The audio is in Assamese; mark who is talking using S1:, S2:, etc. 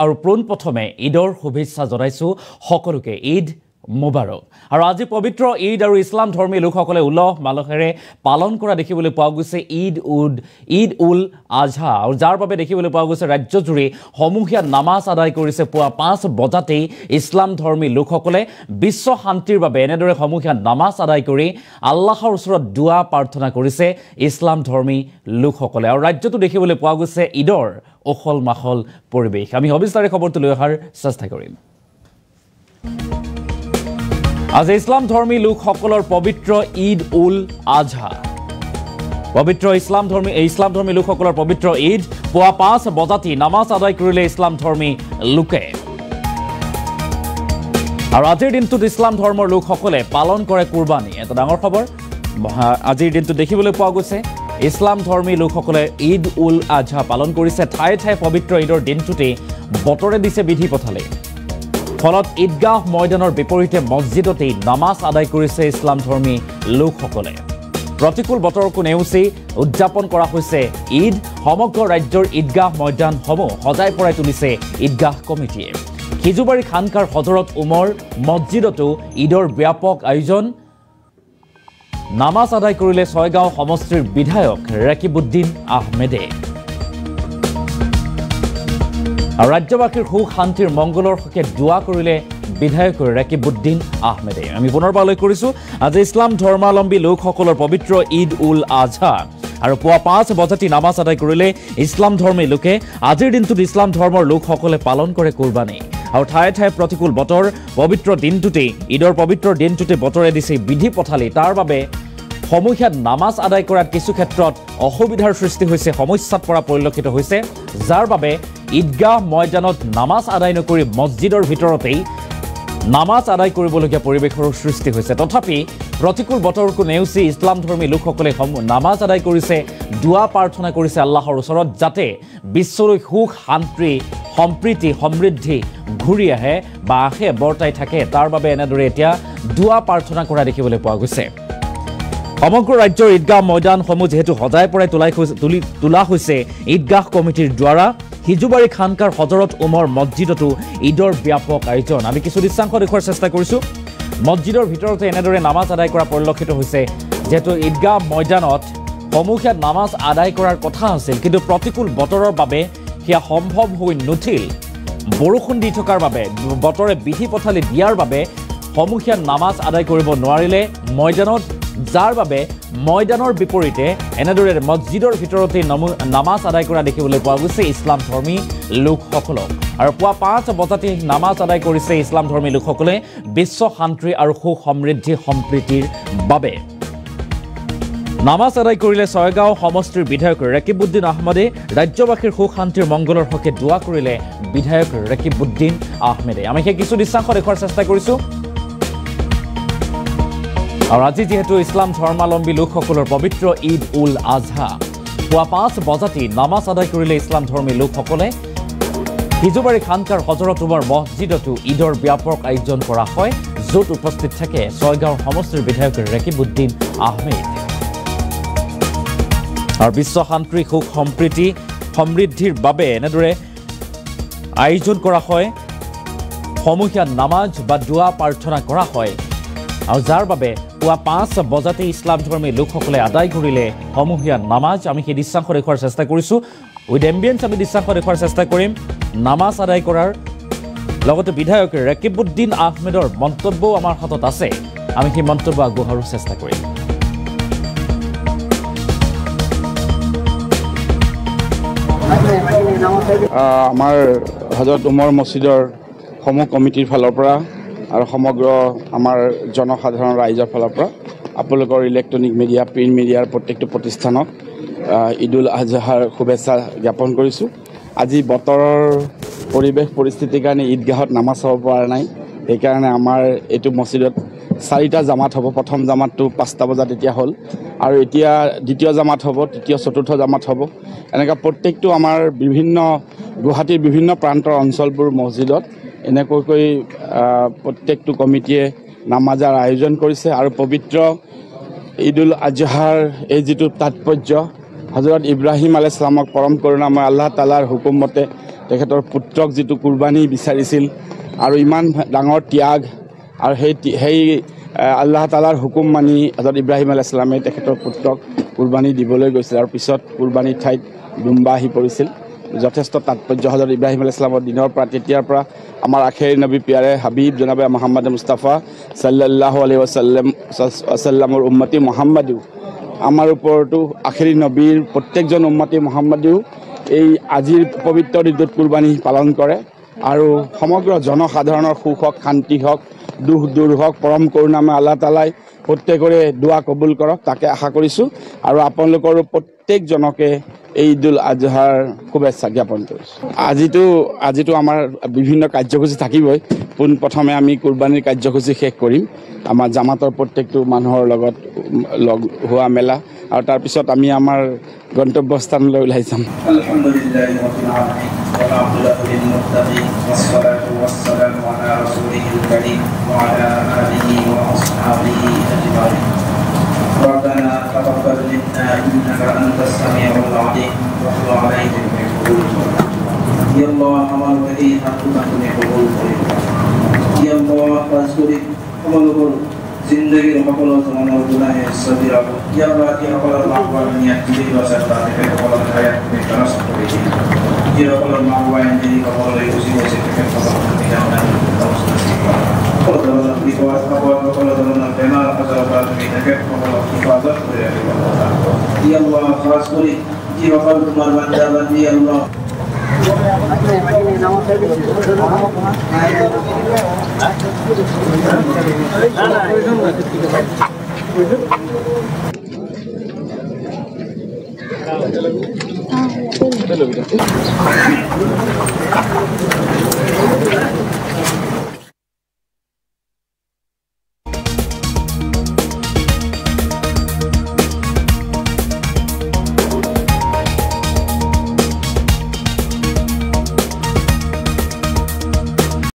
S1: আৰু পোনপ্ৰথমে ঈদৰ শুভেচ্ছা জনাইছোঁ সকলোকে ঈদ মুবাৰক আৰু আজি পবিত্ৰ ঈদ আৰু ইছলাম ধৰ্মী লোকসকলে উলহ মালহেৰে পালন কৰা দেখিবলৈ পোৱা গৈছে ঈদ উল আজহা আৰু যাৰ বাবে দেখিবলৈ পোৱা গৈছে ৰাজ্যজুৰি সমূহীয়া নামাজ আদায় কৰিছে পুৱা 5 বজাতেই ইছলাম ধৰ্মী লোকসকলে বিশ্ব শান্তিৰ বাবে এনেদৰে সমূহীয়া নামাজ আদায় কৰি আল্লাহৰ ওচৰত দুৱা প্ৰাৰ্থনা কৰিছে ইছলাম ধৰ্মী লোকসকলে আৰু ৰাজ্যটো দেখিবলৈ পোৱা গৈছে ঈদৰ ওখল মাখল পৰিৱেশ আমি সবিস্তাৰে খবৰটো লৈ অহাৰ চেষ্টা কৰিম আজি ইছলাম ধৰ্মী লোকসকলৰ পবিত্ৰ ঈদ উল আজহা পবিত্ৰ ইছলাম ধৰ্মী লোকসকলৰ পবিত্ৰ ঈদ পুৱা 5 বজাতেই নামাজ আদায় কৰিলে ইছলাম ধৰ্মী লোকে আৰু আজিৰ দিনটোত ইছলাম ধৰ্মৰ লোকসকলে পালন কৰে কুৰবানী এটা ডাঙৰ খবৰ আজিৰ দিনটো দেখিবলৈ পোৱা গৈছে ইছলাম ধৰ্মী লোকসকলে ঈদ উল আজহা পালন কৰিছে ঠায়ে ঠায়ে পবিত্ৰ ঈদৰ দিনটোতে বতৰে দিছে বিধি পথালে ফলত ঈদগাহ ময়দানৰ বিপৰীতে মছজিদতেই নামাজ আদায় কৰিছে ইছলাম ধৰ্মী লোকসকলে প্ৰতিকূল বতৰকো নেওচি উদযাপন কৰা হৈছে ঈদ সমগ্ৰ ৰাজ্যৰ ঈদগাহ ময়দানসমূহ সজাই পৰাই তুলিছে ঈদগাহ কমিটিয়ে খিজুবাৰী খানকাৰ হজৰত উমৰ মছজিদতো ঈদৰ ব্যাপক আয়োজন নামাজ আদায় কৰিলে ছয়গাঁও সমষ্টিৰ বিধায়ক ৰাকিবউদ্দিন আহমেদে আৰু ৰাজ্যবাসীৰ সুখ শান্তিৰ মংগলৰ হকে দুৱা কৰিলে বিধায়ক ৰাকিবউদ্দিন আহমেদে আমি পুনৰবাৰলৈ কৰিছোঁ আজি ইছলাম ধৰ্মাৱলম্বী লোকসকলৰ পবিত্ৰ ঈদ উল আজহা আৰু পুৱা 5 বজাতে নামাজ আদায় কৰিলে ইছলাম ধৰ্মী লোকে আজিৰ দিনটোত ইছলাম ধৰ্মৰ লোকসকলে পালন কৰে কুৰবানী আৰু ঠায়ে ঠায়ে প্ৰতিকূল বতৰ পবিত্ৰ দিনটোতে ঈদৰ পবিত্ৰ দিনটোতে বতৰে দিছে বিধি পথালি তাৰ বাবে সমূহীয়া নামাজ আদায় কৰাত কিছু ক্ষেত্ৰত অসুবিধাৰ সৃষ্টি হৈছে সমস্যাত পৰা পৰিলক্ষিত হৈছে যাৰ বাবে ঈদগাহ ময়দানত নামাজ আদায় নকৰি মছজিদৰ ভিতৰতেই নামাজ আদায় কৰিবলগীয়া পৰিৱেশৰ সৃষ্টি হৈছে তথাপি প্ৰতিকূল বতৰকো নেওচি ইছলাম ধৰ্মী লোকসকলে নামাজ আদায় কৰিছে দুৱা প্ৰাৰ্থনা কৰিছে আল্লাহৰ ওচৰত যাতে বিশ্বলৈ সুখ শান্তি সম্প্ৰীতি সমৃদ্ধি ঘূৰি আহে বা আহে বৰ্তাই থাকে তাৰ বাবে এনেদৰে এতিয়া দুৱা প্ৰাৰ্থনা কৰা দেখিবলৈ পোৱা গৈছে সমগ্ৰ ৰাজ্যৰ ঈদগাহ ময়দানসমূহ যেহেতু সজাই পৰাই তোলা হৈছে ঈদগাহ কমিটিৰ দ্বাৰা হিজুবাৰী খানকাৰ হজৰত উমৰ মছজিদতো ঈদৰ ব্যাপক আয়োজন আমি কিছু দৃশ্যাংশ দেখুৱাৰ চেষ্টা কৰিছোঁ মছজিদৰ ভিতৰতে এনেদৰে নামাজ আদায় কৰা পৰিলক্ষিত হৈছে যেহেতু ঈদগাহ ময়দানত সমূহীয়া নামাজ আদায় কৰাৰ কথা আছিল কিন্তু প্ৰতিকূল বতৰৰ বাবে সেয়া সম্ভৱ হৈ নুঠিল বৰষুণ দি থকাৰ বাবে বতৰে বিধি পথালি দিয়াৰ বাবে সমূহীয়া নামাজ আদায় কৰিব নোৱাৰিলে ময়দানত যাৰ বাবে ময়দানৰ বিপৰীতে এনেদৰে মছজিদৰ ভিতৰতে নামাজ আদায় কৰা দেখিবলৈ পোৱা গৈছে ইছলাম ধৰ্মী লোকসকলক আৰু পুৱা 5 বজাতে নামাজ আদায় কৰিছে ইছলাম ধৰ্মী লোকসকলে বিশ্ব শান্তি আৰু সুখ সমৃদ্ধি সম্প্ৰীতিৰ বাবে নামাজ আদায় কৰিলে ছয়গাঁও সমষ্টিৰ বিধায়ক ৰাকিবউদ্দিন আহমেদে ৰাজ্যবাসীৰ সুখ শান্তিৰ মংগলৰ হকে দুৱা কৰিলে বিধায়ক ৰাকিবউদ্দিন আহমেদে আমি সেই কিছু দৃশ্যাংশ দেখুৱাৰ চেষ্টা কৰিছোঁ আৰু আজি যেহেতু ইছলাম ধৰ্মাৱলম্বী লোকসকলৰ পবিত্ৰ ঈদ উল আজহা পুৱা 5 বজাতে নামাজ আদায় কৰিলে ইছলাম ধৰ্মী লোকসকলে হিজুবাৰী খানকাৰ হজৰত উমৰ মছজিদতো ঈদৰ ব্যাপক আয়োজন কৰা হয় য'ত উপস্থিত থাকে ছয়গাঁও সমষ্টিৰ বিধায়ক ৰাকিবউদ্দিন আহমেদ আৰু বিশ্ব শান্তি সুখ সম্প্ৰীতি সমৃদ্ধিৰ বাবে এনেদৰে আয়োজন কৰা হয় সমূহীয়া নামাজ বা দুৱা প্ৰাৰ্থনা কৰা হয় আৰু যাৰ বাবে পুৱা 5 বজাতে ইছলাম ধৰ্মী লোকসকলে আদায় কৰিলে সমূহীয়া নামাজ আমি সেই দৃশ্যাংশ দেখুৱাৰ চেষ্টা কৰিছোঁ উইথ এম্বিয়েন্স আমি দৃশ্যাংশ দেখুৱাৰ চেষ্টা কৰিম নামাজ আদায় কৰাৰ লগতে বিধায়ক ৰাকিবউদ্দিন আহমেদৰ মন্তব্যও আমাৰ হাতত আছে আমি সেই মন্তব্য আগবঢ়োৱাৰ চেষ্টা কৰিম
S2: আমাৰ হজৰত উমৰ মছজিদৰ সমূহ কমিটিৰ ফালৰ পৰা আৰু সমগ্ৰ আমাৰ জনসাধাৰণ ৰাইজৰ ফালৰ পৰা আপোনালোকৰ ইলেক্ট্ৰনিক মিডিয়া প্ৰিণ্ট মিডিয়াৰ প্ৰত্যেকটো প্ৰতিষ্ঠানক ঈদ উল আজহাৰ শুভেচ্ছা জ্ঞাপন কৰিছোঁ আজি বতৰৰ পৰিৱেশ পৰিস্থিতিৰ কাৰণে ঈদগাহত নামাজ হ'ব পৰা নাই সেইকাৰণে আমাৰ এইটো মছজিদত 4টা জামাত হ'ব প্ৰথম জামাতটো 5টা বজাত এতিয়া হ'ল আৰু এতিয়া দ্বিতীয় জামাত হ'ব তৃতীয় চতুৰ্থ জামাত হ'ব এনেকুৱা প্ৰত্যেকটো আমাৰ বিভিন্ন গুৱাহাটীৰ বিভিন্ন প্ৰান্তৰ অঞ্চলবোৰ মছজিদত এনেকৈ প্ৰত্যেকটো কমিটিয়ে নামাজৰ আয়োজন কৰিছে আৰু পবিত্ৰ ঈদ উল আজহাৰ এই যিটো তাৎপৰ্য হজৰত ইব্ৰাহিম আলাইহিছ সালামক পৰম কৰুণাময় আল্লাহ তাআলাৰ হুকুম মতে তেখেতৰ পুত্ৰক যিটো কুৰবানী বিচাৰিছিল আৰু ইমান ডাঙৰ ত্যাগ আৰু সেই আল্লাহ তালাৰ হুকুম মানি হজৰত ইব্ৰাহিম আলাইহিছ সালামে তেখেতৰ পুত্ৰক কুৰবানী দিবলৈ গৈছিল আৰু পিছত কুৰবানীৰ ঠাইত ডুম্বা আহি পৰিছিল। যথেষ্ট তাৎপৰ্য হজৰত ইব্ৰাহিম আলাইহিছ সালামৰ দিনৰ পৰা তেতিয়াৰ পৰা আমাৰ আখেৰী নবী পিয়াৰে হাবিব জনাবে মহম্মদ মুস্তাফা সাল্লাল্লাহু আলাইহি ওয়াসাল্লামৰ উম্মতি মুহাম্মাদিও আমাৰ ওপৰতো আখেৰী নবীৰ প্ৰত্যেকজন উম্মতি মুহাম্মাদিও এই আজিৰ পবিত্ৰ ঈদত কুৰবানী পালন কৰে আৰু সমগ্ৰ জনসাধাৰণৰ সুখ হওক শান্তি হওক দুখ দূৰ হওক পৰম কৰুণাময় আল্লাহ তালাই প্ৰত্যেকৰে দোৱা কবুল কৰক তাকে আশা কৰিছোঁ আৰু আপোনালোকৰো প্ৰত্যেকজনকে এই ঈদ উল আজহাৰ শুভেচ্ছা জ্ঞাপন কৰিছোঁ। আজিতো আমাৰ বিভিন্ন কাৰ্যসূচী থাকিবই। পোনপ্ৰথমে আমি কুৰবানীৰ কাৰ্যসূচী শেষ কৰিম আমাৰ জামাতৰ প্ৰত্যেকটো মানুহৰ লগত লগ হোৱা মেলা আৰু তাৰপিছত আমি আমাৰ গন্তব্যস্থানলৈ ওলাই যাম।
S3: ربنا تقبل منا انك انت السميع العليم وتب علينا يا الله عمل به حقك قبول يا الله فاذكر عمل زندگی সকলো জমানৰ গুনাহে সবিৰা ইয়া বাকি সকলৰ মাহবানিয়া দিবি বাসাতা থেকে সকলৰ হায়াত বিকাশ কৰি দিবি সকলৰ মাহবান দিবি সকলৰ খুশি হৈছে থেকে সকলৰ বিনানা সকলৰ ধৰণৰ বিপদ সকলৰ ধৰণৰ বেমাৰ আজাৰ পৰা থেকে সকলৰ হিফাজত কৰি ৰাখিব ইয়া আল্লাহ খাস কৰি যি সকল তোমাৰ বান্দা বান্দি আল্লাহ